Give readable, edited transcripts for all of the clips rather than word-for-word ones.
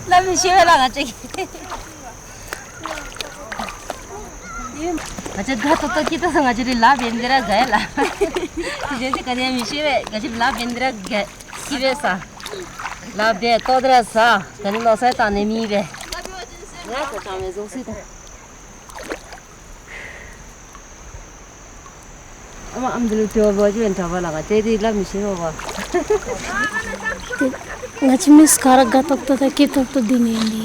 Let me show you lang aja. Aja dah toto kita sengaja di lab bendera gaya lah. Jadi kan yang misi gaji lab bendera gaya kibesa. Lab deh todra sa, kan lo saya tanya mi be. Ya, kita macam sih tu. Ama ambil tu baju yang thawal lah. Jadi lab misi apa? Ngaji mis karak gatok tu tak kita tu dini ni.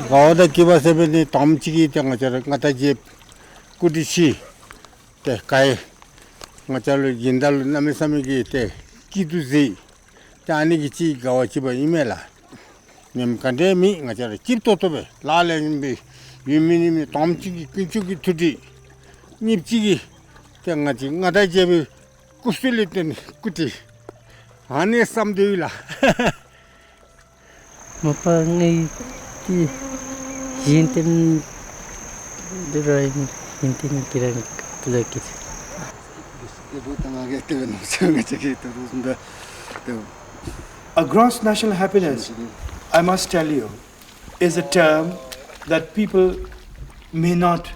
가오다 기바세베니 덤치기 장가처럼 가다지 꾸디시 때 가에 가짜로 인달로 남에서미기 때 기두지 자니기지 가와치바 이메라 님 간데미 가짜로 집도토베 라레님비 유미님이 덤치기 근축이 투디 닙치기 장가지 가다지비 꾸슬리던 꾸디 안에 쌈도이라 Mapangai ti hintin durai hintin kirang tulakit. A gross national happiness, I must tell you, is a term that people may not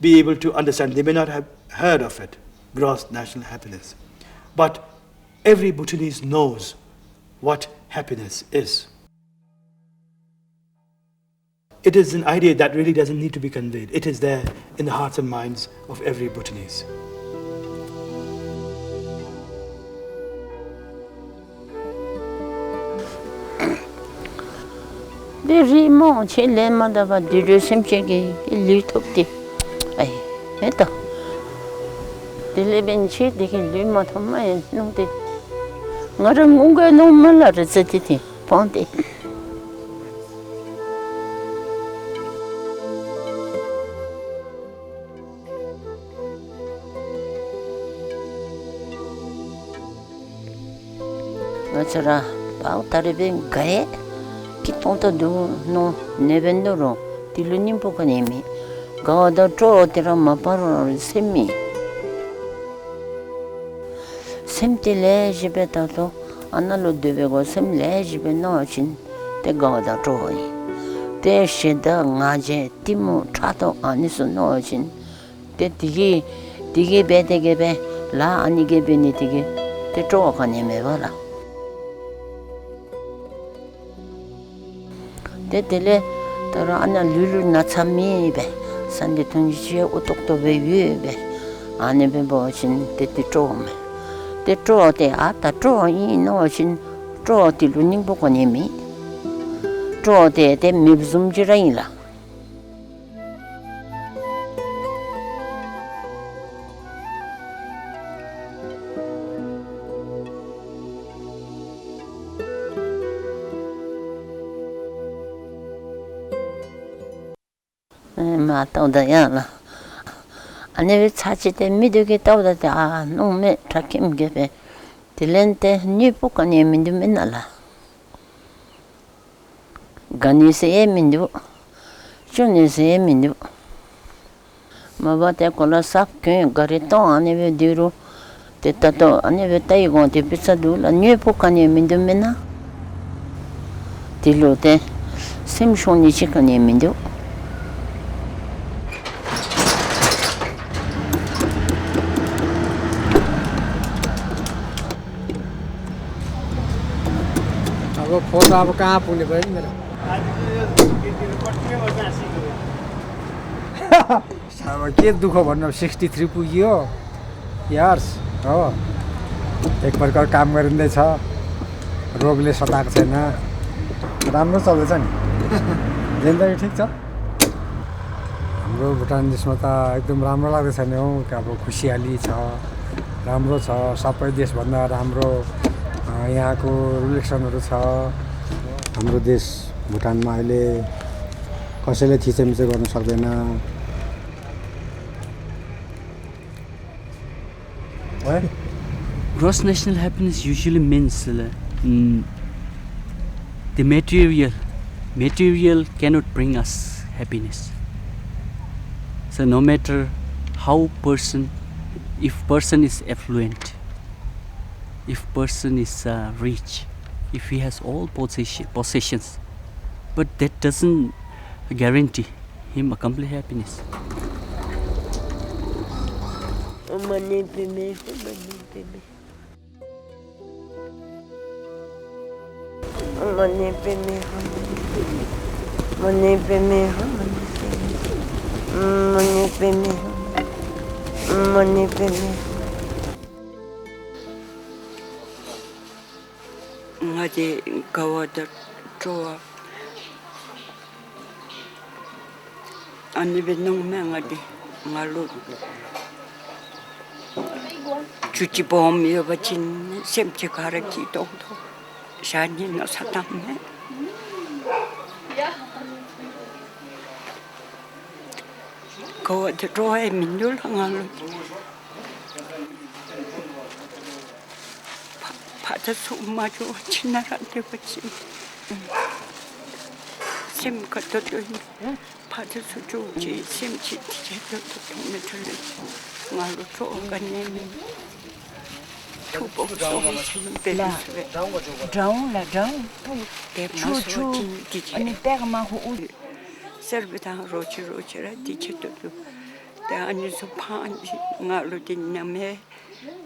be able to understand. They may not have heard of it, gross national happiness. But every Bhutanese knows what happiness is. It is an idea that really doesn't need to be conveyed. It is there in the hearts and minds of every Bhutanese. Diri mo chile madava diri simchegi ilutopti. Ay, eto. Dili benchi diki luma thomai nungti. Ngarang unga nomala rezatiti ponti. Ngachara pau taribeng gae kitonto do no nevendoro tilunim pokanemi gada tro tera maparo semi semtele jibeta to analo devego semle jibe no chin te gada troi te sheda ngaje timu chato anisu no chin te digi bedegebe la anigebe ni digi te tro kaneme wala 데텔레 따라 안나 룰루 나참미베 산데 통지에 오똑도 베위베 안에 베보신 데티 쪼메 데쪼데 아따 쪼이 노신 쪼디 루닝 보고님이 쪼데 데 미브숨지라이라 마토다야라 아니베 차치데 미드게 따오다데 아 농메 타킴게베 딜렌테 니포카니 민두 맨날라 가니세 민두 쭈니세 민두 마바테 콜라삭케 가리토 아니베 디루 데타토 아니베 타이고테 피사둘 니포카니 민두 맨나 딜로테 셈쇼니 치카니 민두 phone अब कहाँ पुग्ने भयो नि मेरो अब के दुःख भन्नु 63 पुग्यो यार्स हो एक प्रकार काम गरिँदैछ रोगले सताएको छैन राम्रो चल्दैछ नि जिन्दगी ठिक छ हाम्रो भुटान देशमा त एकदम राम्रो लाग्दैछ नि हौ अब खुसियाली छ राम्रो छ सबै देशभन्दा राम्रो यहाँको रिलेसनहरु छ हाम्रो देश भुटानमा अहिले कसैले थिचेमिचे गर्न सक्दैन Gross national happiness usually means the material cannot bring us happiness. So no matter how if person is affluent, if person is rich, if he has all possessions, but that doesn't guarantee him a complete happiness. Ngade kawada troa ani benong me ngade ngalo chuchi bom yo bachin semche karaki to shani no satame kawada troa minul ngalo 파자 소마죠 지나란데 같이 심 같아도 파자 소조지 심치 제대로 통에 들려 말로 소가네 투복 소리 벨라 다운 추추 아니 때가만 호 서브다 로치라 디체도 때 아니서 파안지 말로 딘냐메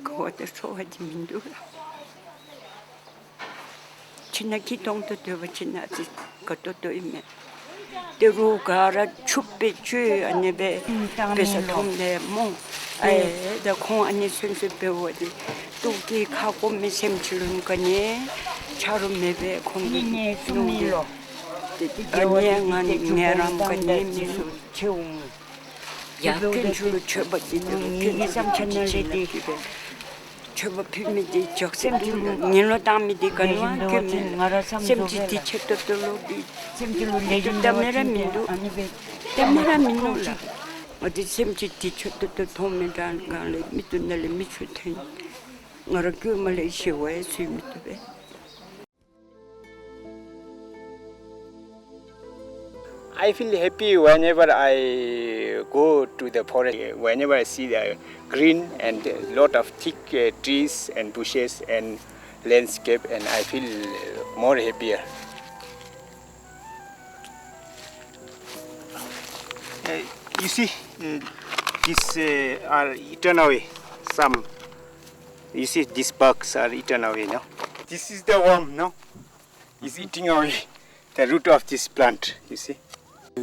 그것도 소하지 민두라 China kitong to do China katoto ime. The rugara chupe chu anebe besatom de mon. The con and sense bewody. Tuki kako mesem chilun kanye, charum mebe congi sumilo. Anye neram kanye misu chung. Yakin chulu chubati, some channel lady. 저거 필미디 적sem지 니로담미디 간와 그면 sem지 디체도돌로비 sem지로 내준다메라 민도 때마라 민노라 어디 sem지 디체도도 도면단 간레 미tud날레 미추텐 ngara 그 말레이시아에 수미도베 I feel happy whenever I go to the forest, whenever I see the green and a lot of thick trees and bushes and landscape, and I feel more happier. You see, these are eaten away. Some, you see, these bugs are eaten away, no? This is the worm, no? It's eating away the root of this plant, you see.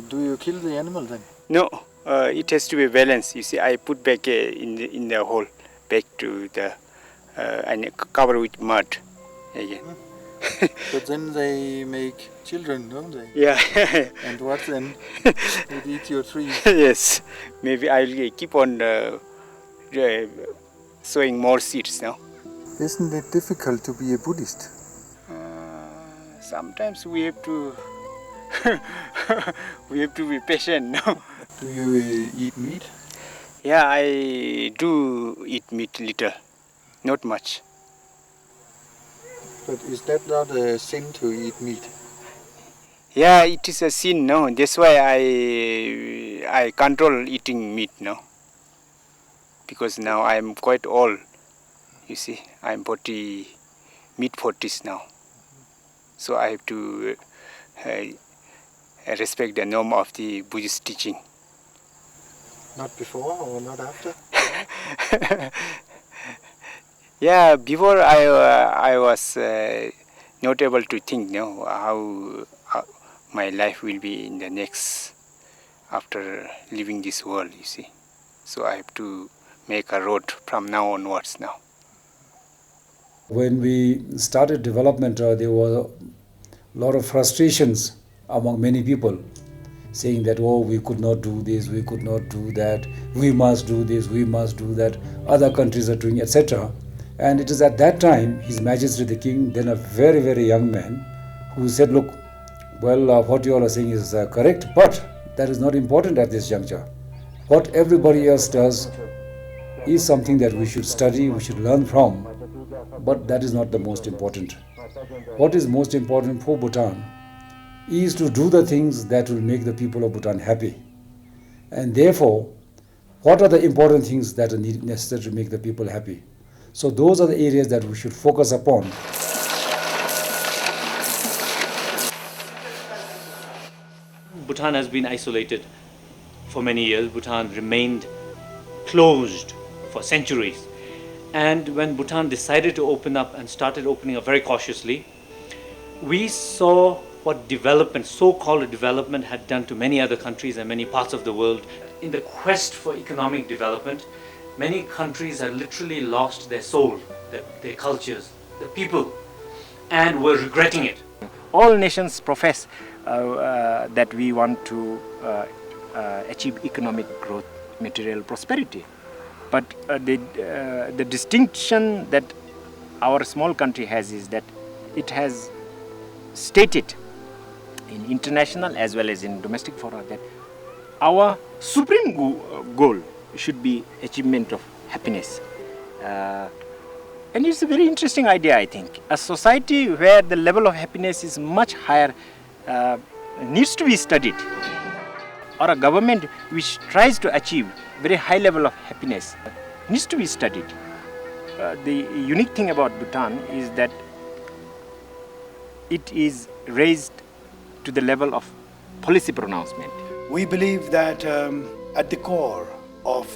Do you kill the animal then? No, it has to be balanced. You see, I put back in the hole, back to the and cover with mud again. But then they make children, don't they? Yeah. And what then? They eat your trees. Yes, maybe I'll keep on sowing more seeds now. Isn't it difficult to be a Buddhist? Sometimes we have to we have to be patient now. Do you eat meat? Yeah, I do eat meat little, not much. But is that not a sin to eat meat? Yeah, it is a sin, no. That's why I control eating meat now. Because now I am quite old. You see, I am 40, mid-40s now. So I have to respect the norm of the Buddhist teaching. Not before or not after? Yeah, before I was not able to think, no, how my life will be in the next after leaving this world. You see, so I have to make a road from now onwards now. When we started development, there were a lot of frustrations among many people, saying that, oh, we could not do this, we could not do that, we must do this, we must do that, other countries are doing, etc. And it is at that time, His Majesty the King, then a very, very young man, who said, look, well, what you all are saying is correct, but that is not important at this juncture. What everybody else does is something that we should study, we should learn from, but that is not the most important. What is most important for Bhutan is to do the things that will make the people of Bhutan happy. And therefore, what are the important things that are necessary to make the people happy? So those are the areas that we should focus upon. Bhutan has been isolated for many years. Bhutan remained closed for centuries. And when Bhutan decided to open up and started opening up very cautiously, we saw what development, so-called development, had done to many other countries and many parts of the world. In the quest for economic development, many countries had literally lost their soul, their cultures, the people, and were regretting it. All nations profess that we want to achieve economic growth, material prosperity. But the distinction that our small country has is that it has stated in international as well as in domestic fora that our supreme goal should be achievement of happiness. And it's a very interesting idea, I think. A society where the level of happiness is much higher needs to be studied. Or a government which tries to achieve very high level of happiness needs to be studied. The unique thing about Bhutan is that it is raised to the level of policy pronouncement. We believe that at the core of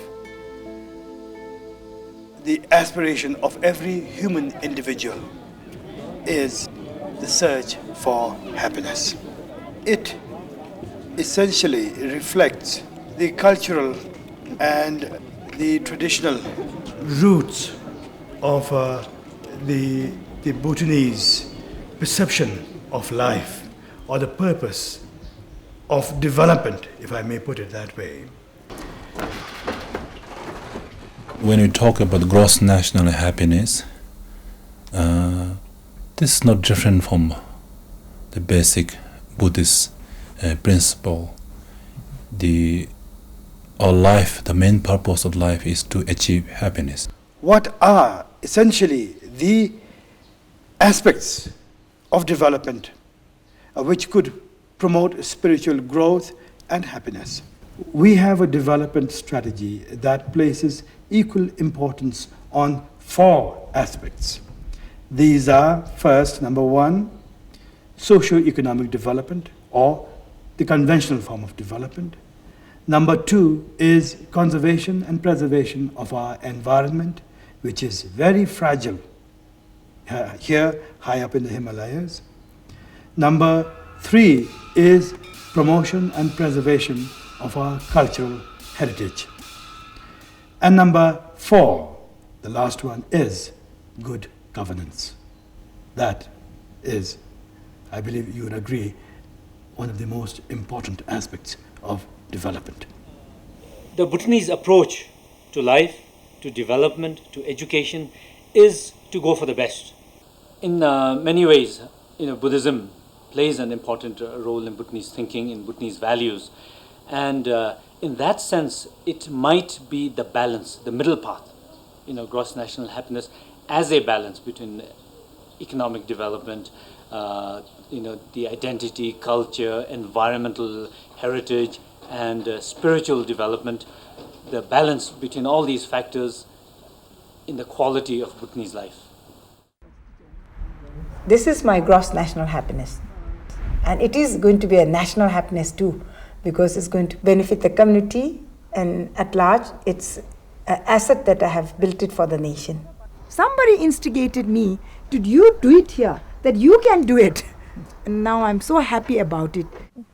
the aspiration of every human individual is the search for happiness. It essentially reflects the cultural and the traditional roots of the Bhutanese perception of life, or the purpose of development, if I may put it that way. When we talk about gross national happiness, this is not different from the basic Buddhist principle. Our life, the main purpose of life is to achieve happiness. What are essentially the aspects of development which could promote spiritual growth and happiness? We have a development strategy that places equal importance on 4 aspects. These are, first, number 1, socio-economic development, or the conventional form of development. Number 2 is conservation and preservation of our environment, which is very fragile here high up in the Himalayas. Number 3 is promotion and preservation of our cultural heritage. And number 4, the last one, is good governance. That is, I believe you would agree, one of the most important aspects of development. The Bhutanese approach to life, to development, to education is to go for the best. In many ways, Buddhism plays an important role in Bhutanese thinking, in Bhutanese values. And in that sense, it might be the balance, the middle path, gross national happiness as a balance between economic development, the identity, culture, environmental heritage, and spiritual development, the balance between all these factors in the quality of Bhutanese life. This is my gross national happiness. And it is going to be a national happiness too, because it's going to benefit the community, and at large, it's an asset that I have built it for the nation. Somebody instigated me, did you do it here, that you can do it. And now I'm so happy about it.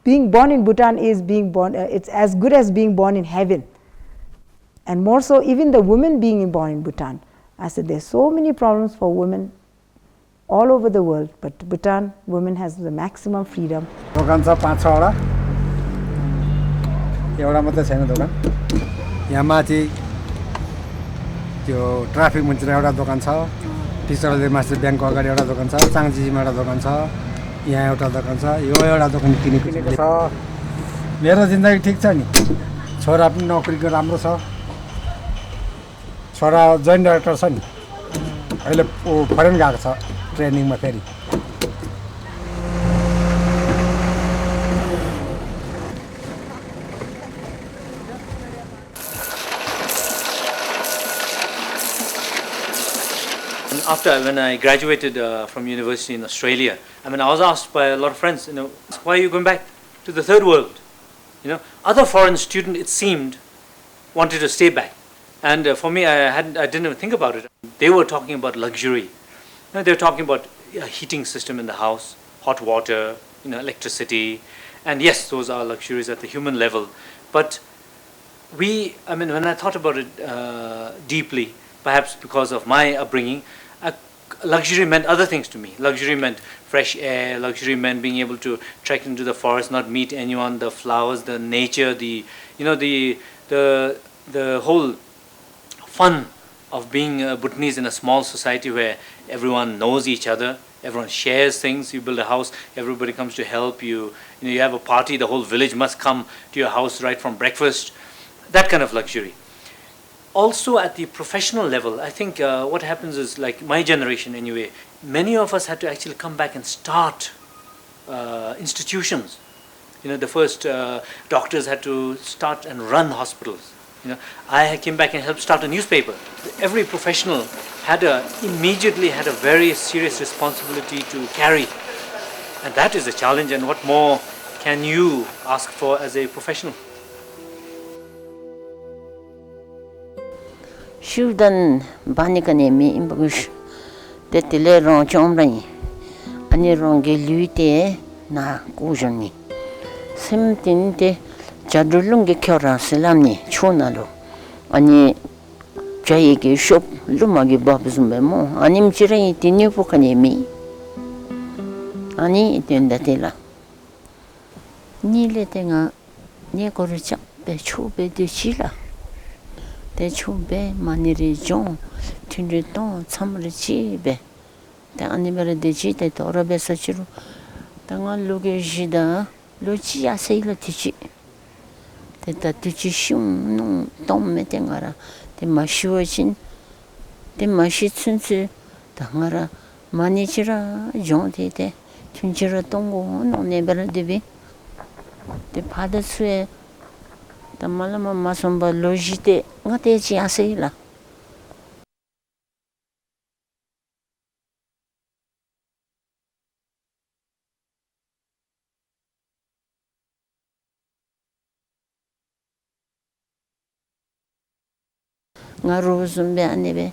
Being born in Bhutan is being born, it's as good as being born in heaven. And more so, even the women being born in Bhutan. I said, there's so many problems for women all over the world, but Bhutan, women has the maximum freedom. दोकान छ 5-6 वटा एउटा मात्रै छैन दोकान यहाँ माथि त्यो ट्राफिक मुनितिर एउटा दोकान छ टिचरले मास्टर ब्याङ्कको अगाडि एउटा दोकान छ चाङजीमा एउटा दोकान छ यहाँ एउटा दोकान छ यो एउटा दोकान किनेको छ मेरो जिन्दगी ठीक छ नि छोरा पनि नोकरीको राम्रो छ छोरा जोइन्ट डाइरेक्टर छ नि अहिले फरेन गएको छ ट्रेनिङमा फेरि When I graduated from university in Australia, I was asked by a lot of friends, why are you going back to the third world? Other foreign students, it seemed, wanted to stay back. And for me, I didn't even think about it. They were talking about luxury. They were talking about a heating system in the house, hot water, electricity. And yes, those are luxuries at the human level. But when I thought about it deeply, perhaps because of my upbringing, luxury meant other things to me. Luxury meant fresh air. Luxury meant being able to trek into the forest, not meet anyone, the flowers, the nature, the whole fun of being a Bhutanese in a small society where everyone knows each other, everyone shares things. You build a house, everybody comes to help you. You have a party, the whole village must come to your house right from breakfast. That kind of luxury. Also at the professional level, I think what happens is, like my generation anyway, many of us had to actually come back and start institutions. The first doctors had to start and run hospitals. I came back and helped start a newspaper. Every professional immediately had a very serious responsibility to carry. And that is a challenge, and what more can you ask for as a professional? Shudan Banikanemi in Bush, the Telero Chombrani, Anironge Luite, na Gujani. Something de Jadulungi Kora Selami, Chunalo, Ani Jayaki shop, Lumagi Babzumemo, Anim Chiri, the new Pukanemi, Ani in the Tela. Ni letting a Nicorich, the Chube de Chila. The Chube, Maniri John, Tindriton, Samrichibe, the animal de Gita, Torabe Sachiru, Tangan Lugijida, Lucia Sailor Tichi. The Tichishum, no, Tom Metengara, the Mashuachin, the Mashitsunsu, Tangara, Manichira, John Tete, Tunjira Tongo, no neighbor de the Padasue. The Malama Masumba Logite, what is Yasila? Narosum Banebe,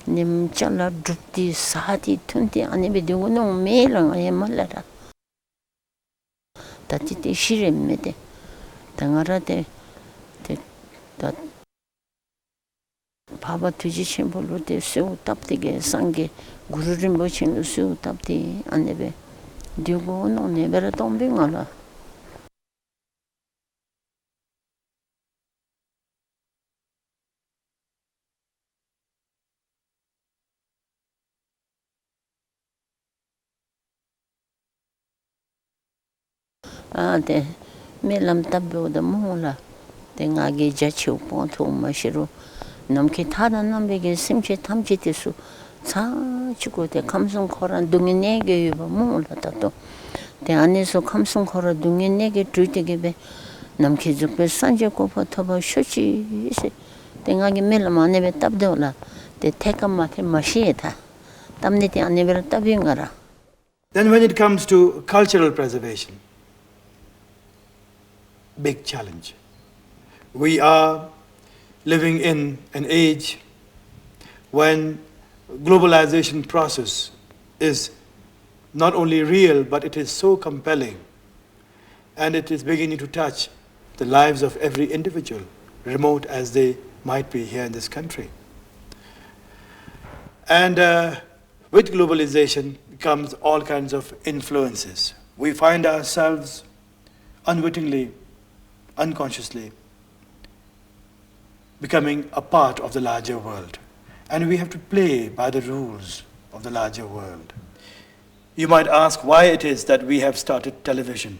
Nimchala Duti Sati Tunti Anibe do no mail on a malata. That it is Shirimete, Tangarate. That Papa Tuji Chimbolo, so taptige, sangue, Gururimbo Chin, so tapti, and nebe. Do go no never at on being on. The Melam Tabo the Mola, the Nagi Jachu Ponto Mashiro, Namkitana Nambig, Simchi Tamchitisu, Sa Chico, the Kamson Kora Duminege, Mola Tato. The Aniso Kamson Kora Duminege, Trutigebe, Namkizupe Sanjako Toba Shuchi, the Nagi Melam never tabdola, the Tekamate Mashita, Tamniti and never tabingara. Then when it comes to cultural preservation, big challenge. We are living in an age when globalization process is not only real, but it is so compelling, and it is beginning to touch the lives of every individual, remote as they might be here in this country. And with globalization comes all kinds of influences. We find ourselves unwittingly, unconsciously becoming a part of the larger world. And we have to play by the rules of the larger world. You might ask why it is that we have started television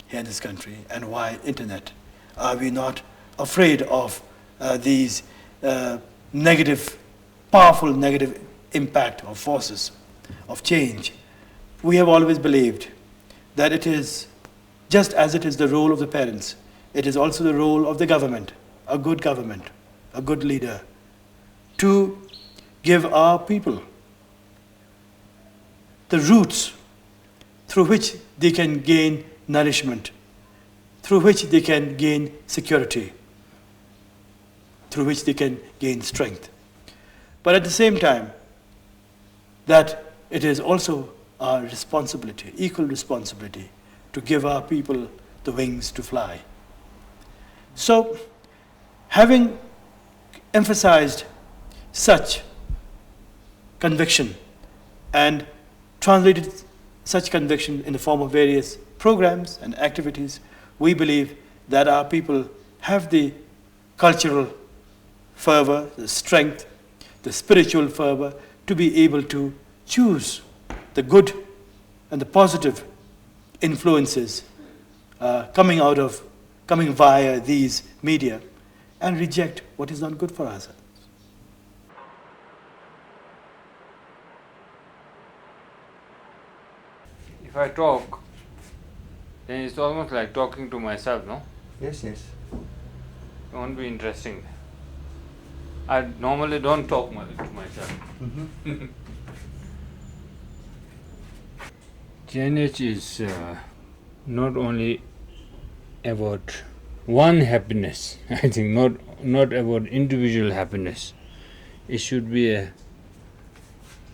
here in this country and why internet. Are we not afraid of these powerful negative impact of forces of change? We have always believed that it is, just as it is the role of the parents, it is also the role of the government, a good leader, to give our people the roots through which they can gain nourishment, through which they can gain security, through which they can gain strength. But at the same time, that it is also our responsibility, equal responsibility, to give our people the wings to fly. So, having emphasized such conviction and translated such conviction in the form of various programs and activities, we believe that our people have the cultural fervor, the strength, the spiritual fervor to be able to choose the good and the positive influences coming via these media and reject what is not good for us. If I talk, then it's almost like talking to myself, no? Yes, yes. It won't be interesting. I normally don't talk to myself. GNH is not only about one happiness, I think not about individual happiness. It should be a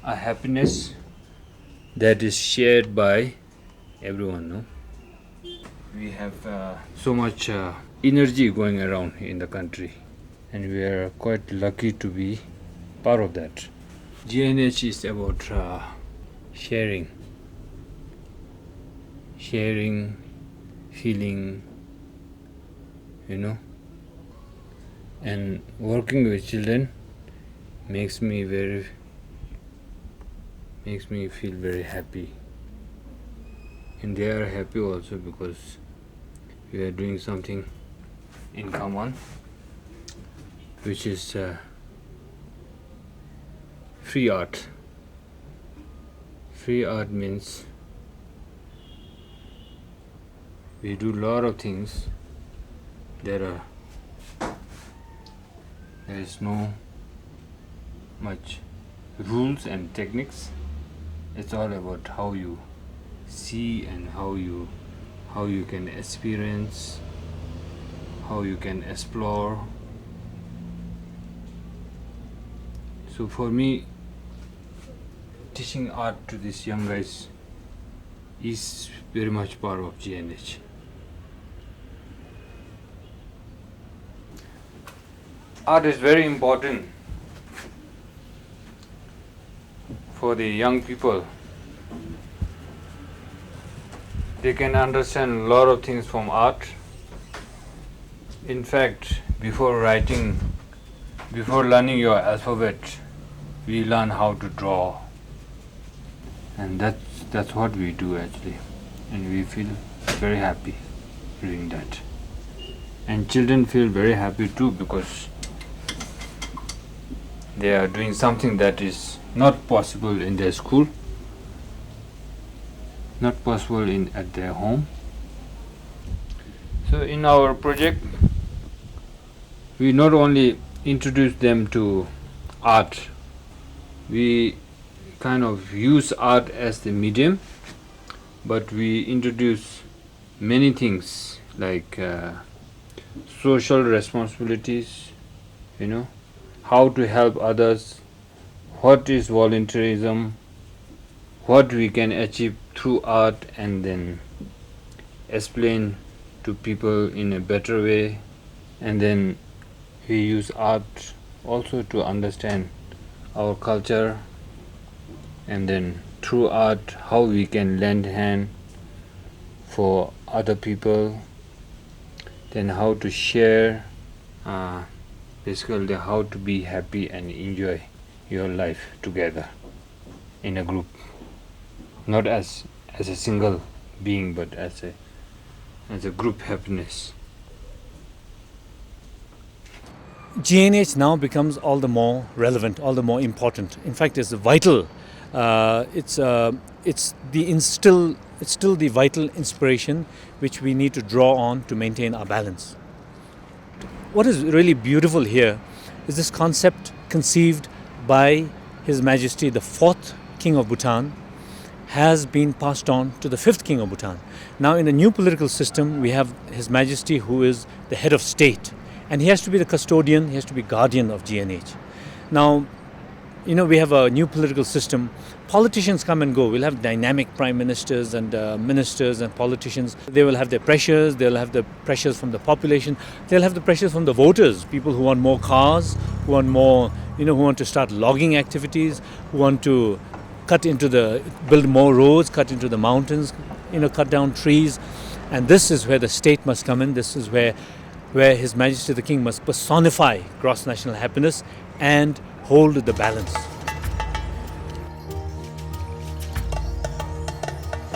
happiness that is shared by everyone, no? We have so much energy going around in the country, and we are quite lucky to be part of that. GNH is about sharing, feeling, and working with children makes me feel very happy, and they are happy also because we are doing something in common, which is free art. Free art means we do a lot of things. There is no much rules and techniques. It's all about how you see and how you can experience, how you can explore. So for me, teaching art to these young guys is very much part of GNH. Art is very important for the young people. They can understand a lot of things from art. In fact, before learning your alphabet, we learn how to draw, and that's what we do actually, and we feel very happy doing that. And children feel very happy too, because they are doing something that is not possible in their school, not possible at their home. So in our project, we not only introduce them to art, we kind of use art as the medium, but we introduce many things like social responsibilities, how to help others, what is volunteerism, what we can achieve through art, and then explain to people in a better way. And then we use art also to understand our culture, and then through art how we can lend hand for other people, then how to share, basically how to be happy and enjoy your life together in a group, not as a single being, but as a group happiness. GNH now becomes all the more relevant, all the more important. In fact, it's vital. It's still the vital inspiration which we need to draw on to maintain our balance. What is really beautiful here is this concept conceived by His Majesty the 4th King of Bhutan, has been passed on to the 5th king of Bhutan. Now in the new political system, we have His Majesty, who is the head of state, and he has to be the custodian, he has to be guardian of GNH. Now, we have a new political system. Politicians come and go. We'll have dynamic prime ministers and ministers and politicians. They will have their pressures. They'll have the pressures from the population. They'll have the pressures from the voters, people who want more cars, who want more, who want to start logging activities, who want to build more roads, cut into the mountains, cut down trees. And this is where the state must come in. This is where His Majesty the King must personify gross national happiness and hold the balance.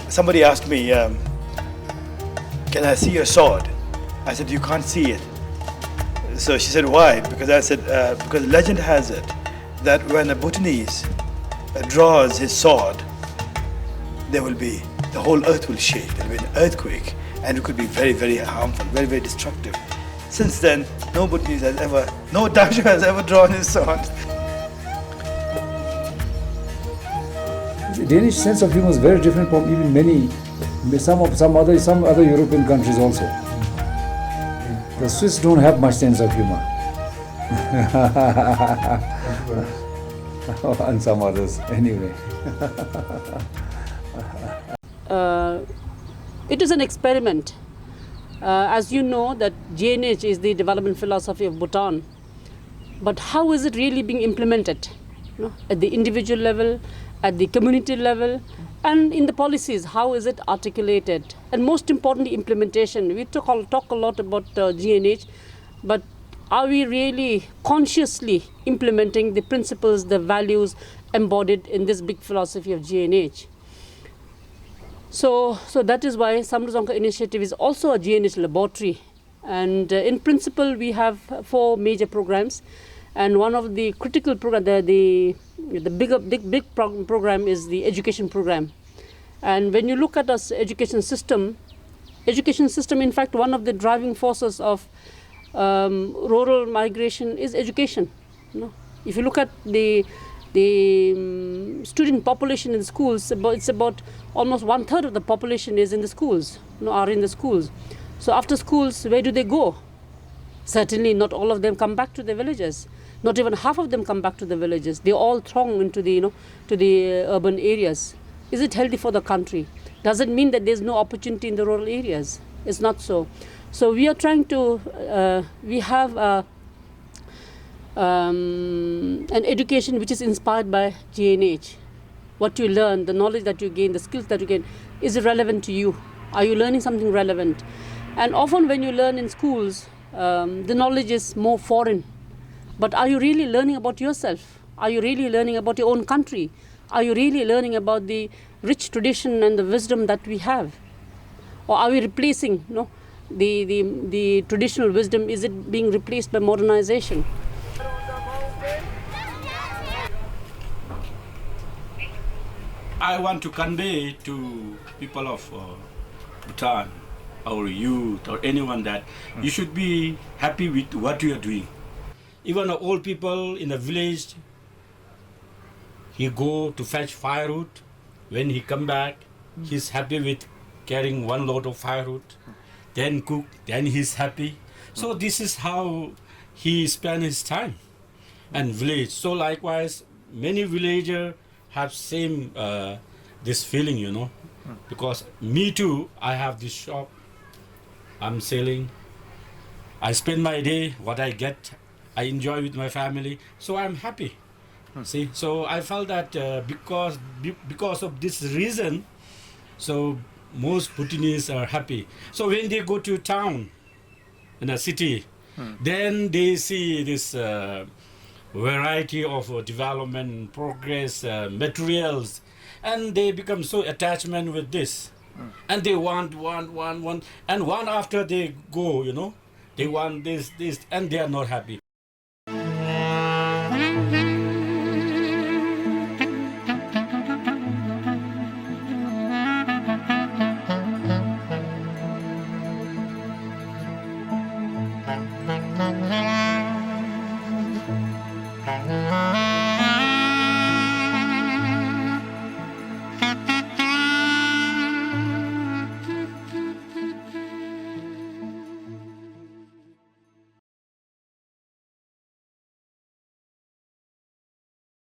Somebody asked me, can I see your sword? I said, you can't see it. So she said, why? Because I said, because legend has it that when a Bhutanese draws his sword, the whole earth will shake. There will be an earthquake, and it could be very, very harmful, very, very destructive. Since then, no Daksha has ever drawn his sword. The Danish sense of humor is very different from even some other European countries also. The Swiss don't have much sense of humor. And some others, anyway. It is an experiment. As you know, that GNH is the development philosophy of Bhutan. But how is it really being implemented? At the individual level, at the community level, and in the policies, how is it articulated? And most importantly, implementation. We talk a lot about GNH, but are we really consciously implementing the principles, the values embodied in this big philosophy of GNH? So that is why Samruzongka Initiative is also a GNH laboratory. And in principle, we have 4 major programs. And one of the critical programs, the big program is the education program. And when you look at our education system, in fact, one of the driving forces of rural migration is education. If you look at the student population in schools, it's about almost 1/3 of the population is in the schools, are in the schools. So after schools, where do they go? Certainly not all of them come back to their villages. Not even half of them come back to the villages. They all throng into to the urban areas. Is it healthy for the country? Does it mean that there's no opportunity in the rural areas? It's not so. So we are trying to, we have an education which is inspired by GNH. What you learn, the knowledge that you gain, the skills that you gain, is it relevant to you? Are you learning something relevant? And often when you learn in schools, the knowledge is more foreign. But are you really learning about yourself? Are you really learning about your own country? Are you really learning about the rich tradition and the wisdom that we have? Or are we replacing the traditional wisdom? Is it being replaced by modernization? I want to convey to people of Bhutan, our youth, or anyone that you should be happy with what you are doing. Even the old people in the village, he go to fetch firewood. When he come back, he's happy with carrying 1 load of firewood, then cook, then he's happy. So this is how he spend his time and village. So likewise, many villagers have same this feeling, because me too, I have this shop, I'm selling, I spend my day, what I get, I enjoy with my family, so I'm happy. See, so I felt that because of this reason, so most Bhutanese are happy. So when they go to town, in a city, then they see this variety of development, progress, materials, and they become so attachment with this, and they want, and one after they go, they want this, and they are not happy. Mm-hmm.